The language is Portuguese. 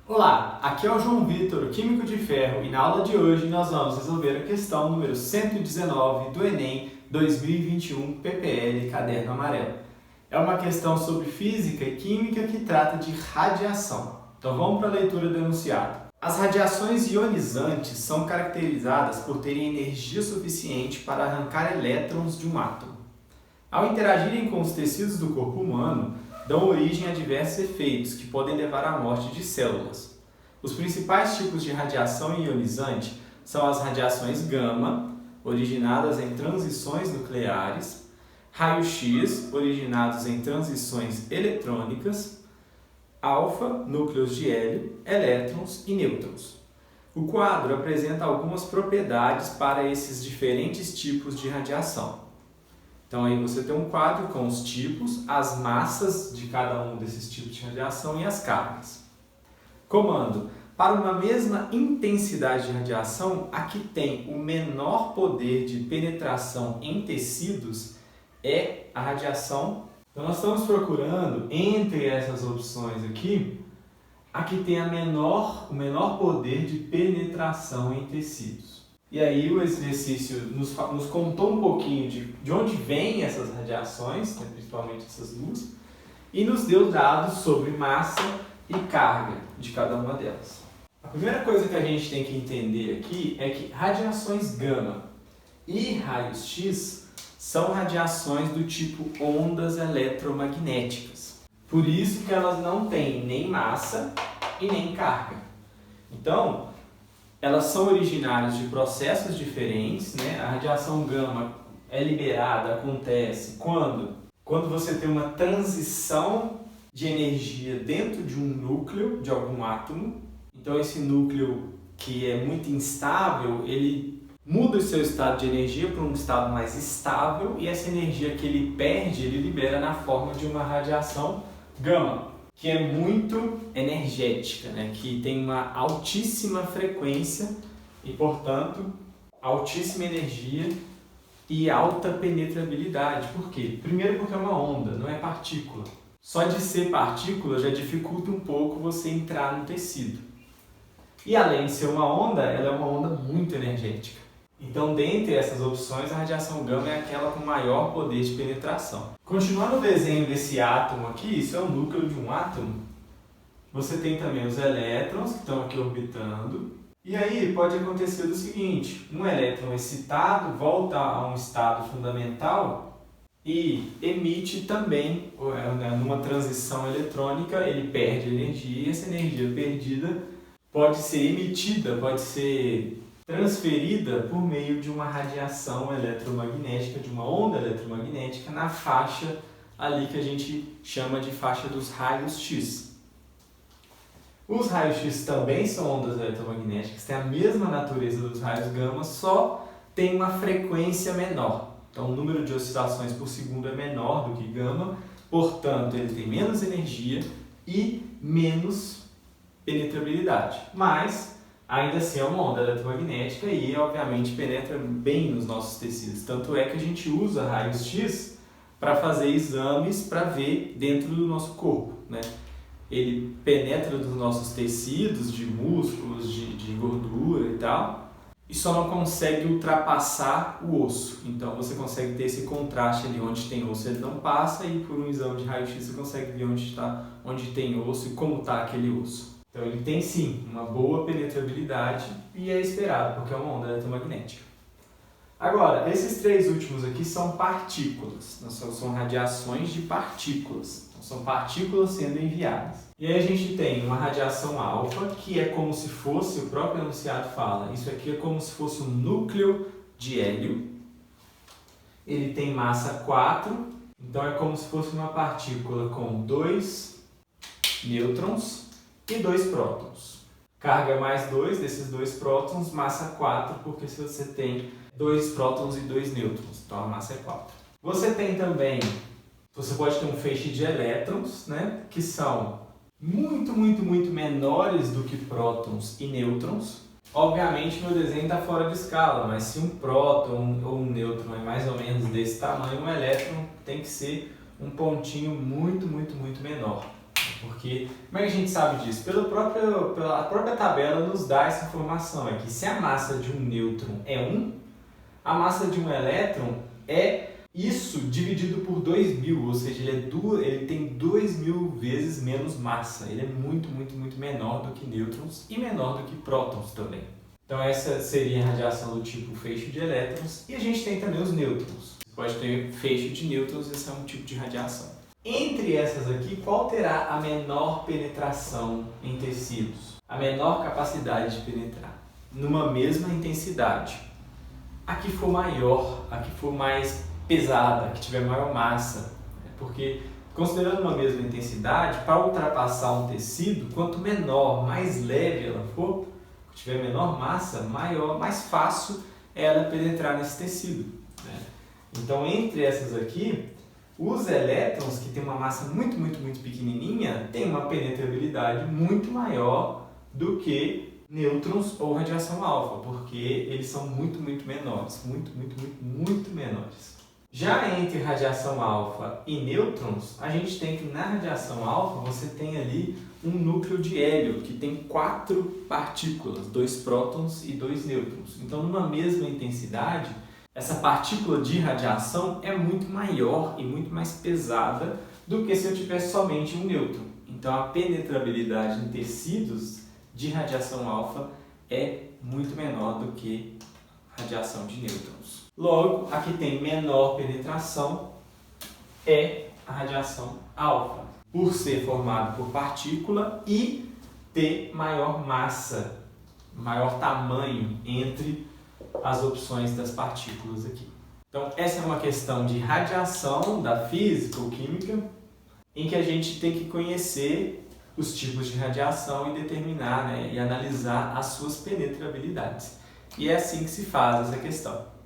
Olá, aqui é o João Vitor, o Químico de Ferro, e na aula de hoje nós vamos resolver a questão número 119 do Enem 2021 PPL Caderno Amarelo. É uma questão sobre física e química que trata de radiação. Então vamos para a leitura do enunciado. As radiações ionizantes são caracterizadas por terem energia suficiente para arrancar elétrons de um átomo. Ao interagirem com os tecidos do corpo humano, dão origem a diversos efeitos que podem levar à morte de células. Os principais tipos de radiação ionizante são as radiações gama, originadas em transições nucleares, raio-x, originados em transições eletrônicas, alfa, núcleos de hélio, elétrons e nêutrons. O quadro apresenta algumas propriedades para esses diferentes tipos de radiação. Então aí você tem um quadro com os tipos, as massas de cada um desses tipos de radiação e as cargas. Comando. Para uma mesma intensidade de radiação, a que tem o menor poder de penetração em tecidos é a radiação. Então nós estamos procurando, entre essas opções aqui, a que tem o menor poder de penetração em tecidos. E aí o exercício nos contou um pouquinho de onde vêm essas radiações, né, principalmente essas luzes, e nos deu dados sobre massa e carga de cada uma delas. A primeira coisa que a gente tem que entender aqui é que radiações gama e raios X são radiações do tipo ondas eletromagnéticas. Por isso que elas não têm nem massa e nem carga. Então, elas são originárias de processos diferentes, né? A radiação gama é liberada, acontece quando você tem uma transição de energia dentro de um núcleo, de algum átomo. Então esse núcleo que é muito instável, ele muda o seu estado de energia para um estado mais estável e essa energia que ele perde, ele libera na forma de uma radiação gama, que é muito energética, né? Que tem uma altíssima frequência e, portanto, altíssima energia e alta penetrabilidade. Por quê? Primeiro porque é uma onda, não é partícula. Só de ser partícula já dificulta um pouco você entrar no tecido. E além de ser uma onda, ela é uma onda muito energética. Então, dentre essas opções, a radiação gama é aquela com maior poder de penetração. Continuando o desenho desse átomo aqui, isso é o núcleo de um átomo. Você tem também os elétrons que estão aqui orbitando. E aí pode acontecer o seguinte, um elétron excitado volta a um estado fundamental e emite também, numa transição eletrônica, ele perde energia e essa energia perdida pode ser emitida, pode ser transferida por meio de uma radiação eletromagnética, de uma onda eletromagnética na faixa ali que a gente chama de faixa dos raios X. Os raios X também são ondas eletromagnéticas, têm a mesma natureza dos raios gama, só tem uma frequência menor. Então o número de oscilações por segundo é menor do que gama, portanto ele tem menos energia e menos penetrabilidade. Mas ainda assim é uma onda eletromagnética e, obviamente, penetra bem nos nossos tecidos. Tanto é que a gente usa raios X para fazer exames para ver dentro do nosso corpo, né? Ele penetra nos nossos tecidos de músculos, de gordura e tal, e só não consegue ultrapassar o osso. Então você consegue ter esse contraste ali onde tem osso, ele não passa, e por um exame de raio-x você consegue ver onde tem osso e como está aquele osso. Então ele tem sim uma boa penetrabilidade e é esperado porque é uma onda eletromagnética. Agora, esses três últimos aqui são partículas, são radiações de partículas, então, são partículas sendo enviadas. E aí a gente tem uma radiação alfa, que é como se fosse, o próprio enunciado fala, isso aqui é como se fosse um núcleo de hélio. Ele tem massa 4, então é como se fosse uma partícula com 2 nêutrons e 2 prótons. Carga mais 2 desses 2 prótons, massa 4, porque se você tem 2 prótons e 2 nêutrons, então a massa é 4. Você tem também, você pode ter um feixe de elétrons, né, que são muito menores do que prótons e nêutrons. Obviamente meu desenho está fora de escala, mas se um próton ou um nêutron é mais ou menos desse tamanho, um elétron tem que ser um pontinho muito menor. Porque como é que a gente sabe disso? Pela própria tabela nos dá essa informação, é que se a massa de um nêutron é 1, a massa de um elétron é isso dividido por 2.000, ou seja, ele tem 2.000 vezes menos massa. Ele é muito menor do que nêutrons e menor do que prótons também. Então essa seria a radiação do tipo feixe de elétrons. E a gente tem também os nêutrons. Você pode ter feixe de nêutrons, esse é um tipo de radiação. Entre essas aqui, qual terá a menor penetração em tecidos? A menor capacidade de penetrar? Numa mesma intensidade. A que for maior, a que for mais pesada, a que tiver maior massa. Porque, considerando uma mesma intensidade, para ultrapassar um tecido, quanto menor, mais leve ela for, tiver menor massa, maior, mais fácil é ela penetrar nesse tecido, né? Então, entre essas aqui, os elétrons, que têm uma massa muito pequenininha, têm uma penetrabilidade muito maior do que nêutrons ou radiação alfa, porque eles são muito menores, muito menores. Já entre radiação alfa e nêutrons, a gente tem que na radiação alfa você tem ali um núcleo de hélio que tem 4 partículas, 2 prótons e 2 nêutrons. Então, numa mesma intensidade, essa partícula de radiação é muito maior e muito mais pesada do que se eu tivesse somente um nêutron. Então, a penetrabilidade em tecidos de radiação alfa é muito menor do que radiação de nêutrons. Logo, a que tem menor penetração é a radiação alfa, por ser formada por partícula e ter maior massa, maior tamanho entre as opções das partículas aqui. Então, essa é uma questão de radiação da física ou química, em que a gente tem que conhecer os tipos de radiação e determinar, e analisar as suas penetrabilidades. E é assim que se faz essa questão.